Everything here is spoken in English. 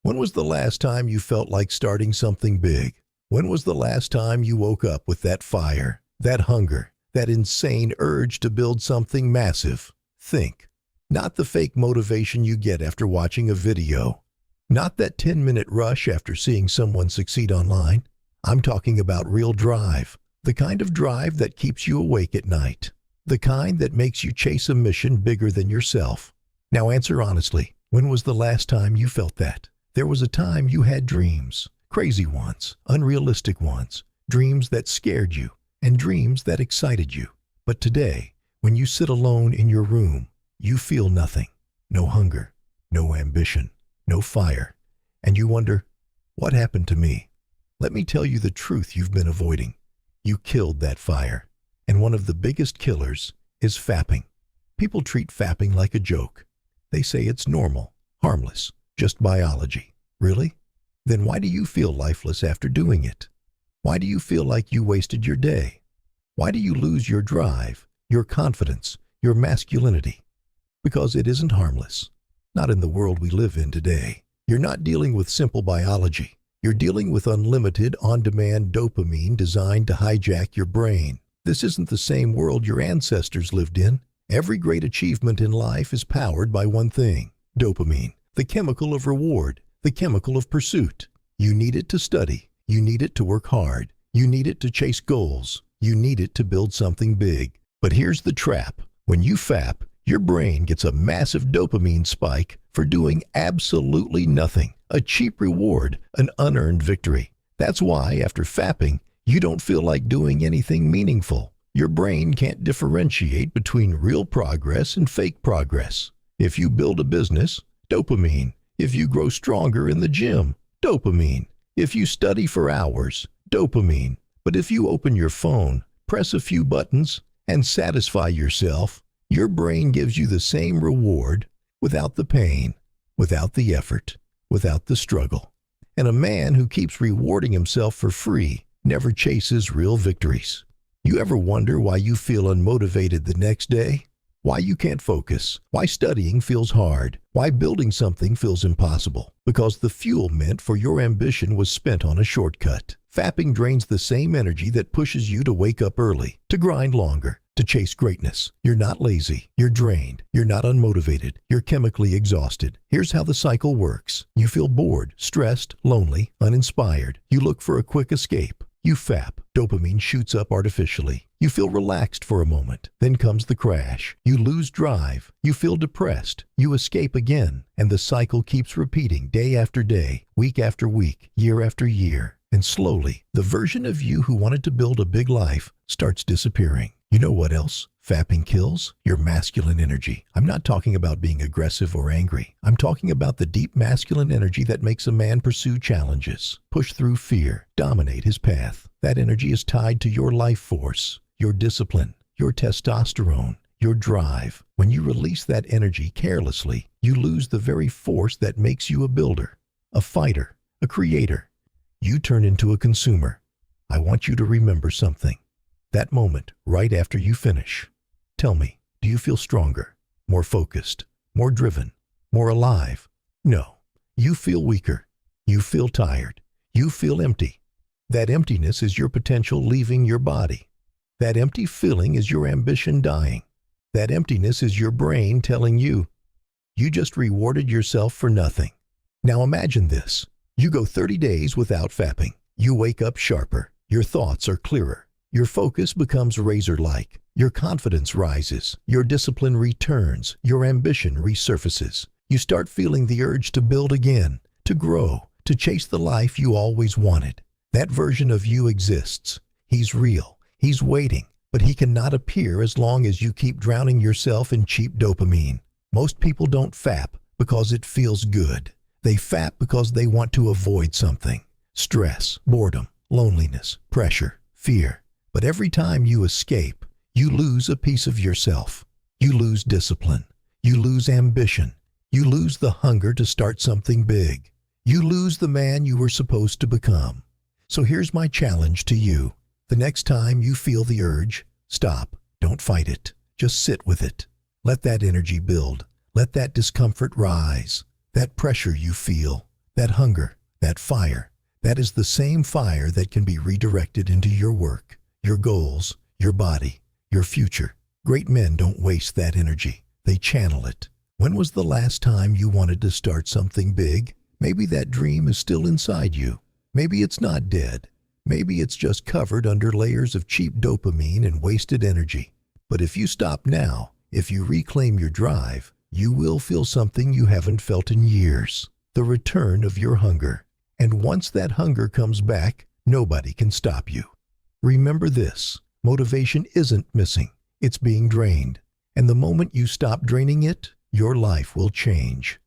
When was the last time you felt like starting something big? When was the last time you woke up with that fire, that hunger, that insane urge to build something massive? Think. Not the fake motivation you get after watching a video. Not that 10-minute rush after seeing someone succeed online. I'm talking about real drive. The kind of drive that keeps you awake at night. The kind that makes you chase a mission bigger than yourself. Now answer honestly, when was the last time you felt that? There was a time you had dreams, crazy ones, unrealistic ones, dreams that scared you, and dreams that excited you. But today, when you sit alone in your room, you feel nothing, no hunger, no ambition, no fire, and you wonder, what happened to me? Let me tell you the truth you've been avoiding. You killed that fire, and one of the biggest killers is fapping. People treat fapping like a joke. They say it's normal, harmless, just biology. Really? Then why do you feel lifeless after doing it? Why do you feel like you wasted your day? Why do you lose your drive, your confidence, your masculinity? Because it isn't harmless. Not in the world we live in today. You're not dealing with simple biology. You're dealing with unlimited, on-demand dopamine designed to hijack your brain. This isn't the same world your ancestors lived in. Every great achievement in life is powered by one thing: dopamine, the chemical of reward, the chemical of pursuit. You need it to study. You need it to work hard. You need it to chase goals. You need it to build something big. But here's the trap. When you fap, your brain gets a massive dopamine spike for doing absolutely nothing, a cheap reward, an unearned victory. That's why, after fapping, you don't feel like doing anything meaningful. Your brain can't differentiate between real progress and fake progress. If you build a business, dopamine. If you grow stronger in the gym, dopamine. If you study for hours, dopamine. But if you open your phone, press a few buttons, and satisfy yourself, your brain gives you the same reward without the pain, without the effort, without the struggle. And a man who keeps rewarding himself for free never chases real victories. You ever wonder why you feel unmotivated the next day? Why you can't focus? Why studying feels hard? Why building something feels impossible? Because the fuel meant for your ambition was spent on a shortcut. Fapping drains the same energy that pushes you to wake up early, to grind longer, to chase greatness. You're not lazy. You're drained. You're not unmotivated. You're chemically exhausted. Here's how the cycle works. You feel bored, stressed, lonely, uninspired. You look for a quick escape. You fap. Dopamine shoots up artificially. You feel relaxed for a moment. Then comes the crash. You lose drive. You feel depressed. You escape again. And the cycle keeps repeating day after day, week after week, year after year. And slowly, the version of you who wanted to build a big life starts disappearing. You know what else fapping kills? Your masculine energy. I'm not talking about being aggressive or angry. I'm talking about the deep masculine energy that makes a man pursue challenges, push through fear, dominate his path. That energy is tied to your life force, your discipline, your testosterone, your drive. When you release that energy carelessly, you lose the very force that makes you a builder, a fighter, a creator. You turn into a consumer. I want you to remember something. That moment, right after you finish. Tell me, do you feel stronger, more focused, more driven, more alive? No. You feel weaker. You feel tired. You feel empty. That emptiness is your potential leaving your body. That empty feeling is your ambition dying. That emptiness is your brain telling you, you just rewarded yourself for nothing. Now imagine this. You go 30 days without fapping. You wake up sharper. Your thoughts are clearer. Your focus becomes razor-like. Your confidence rises. Your discipline returns. Your ambition resurfaces. You start feeling the urge to build again, to grow, to chase the life you always wanted. That version of you exists. He's real. He's waiting, but he cannot appear as long as you keep drowning yourself in cheap dopamine. Most people don't fap because it feels good. They fap because they want to avoid something. Stress, boredom, loneliness, pressure, fear. But every time you escape, you lose a piece of yourself. You lose discipline. You lose ambition. You lose the hunger to start something big. You lose the man you were supposed to become. So here's my challenge to you. The next time you feel the urge, stop. Don't fight it. Just sit with it. Let that energy build. Let that discomfort rise. That pressure you feel, That hunger, that fire, that is the same fire that can be redirected into your work, your goals, your body, your future. Great men don't waste that energy. They channel it. When was the last time you wanted to start something big? Maybe that dream is still inside you. Maybe it's not dead. Maybe it's just covered under layers of cheap dopamine and wasted energy. But if you stop now, if you reclaim your drive, you will feel something you haven't felt in years. The return of your hunger. And once that hunger comes back, nobody can stop you. Remember this, motivation isn't missing, it's being drained. And the moment you stop draining it, your life will change.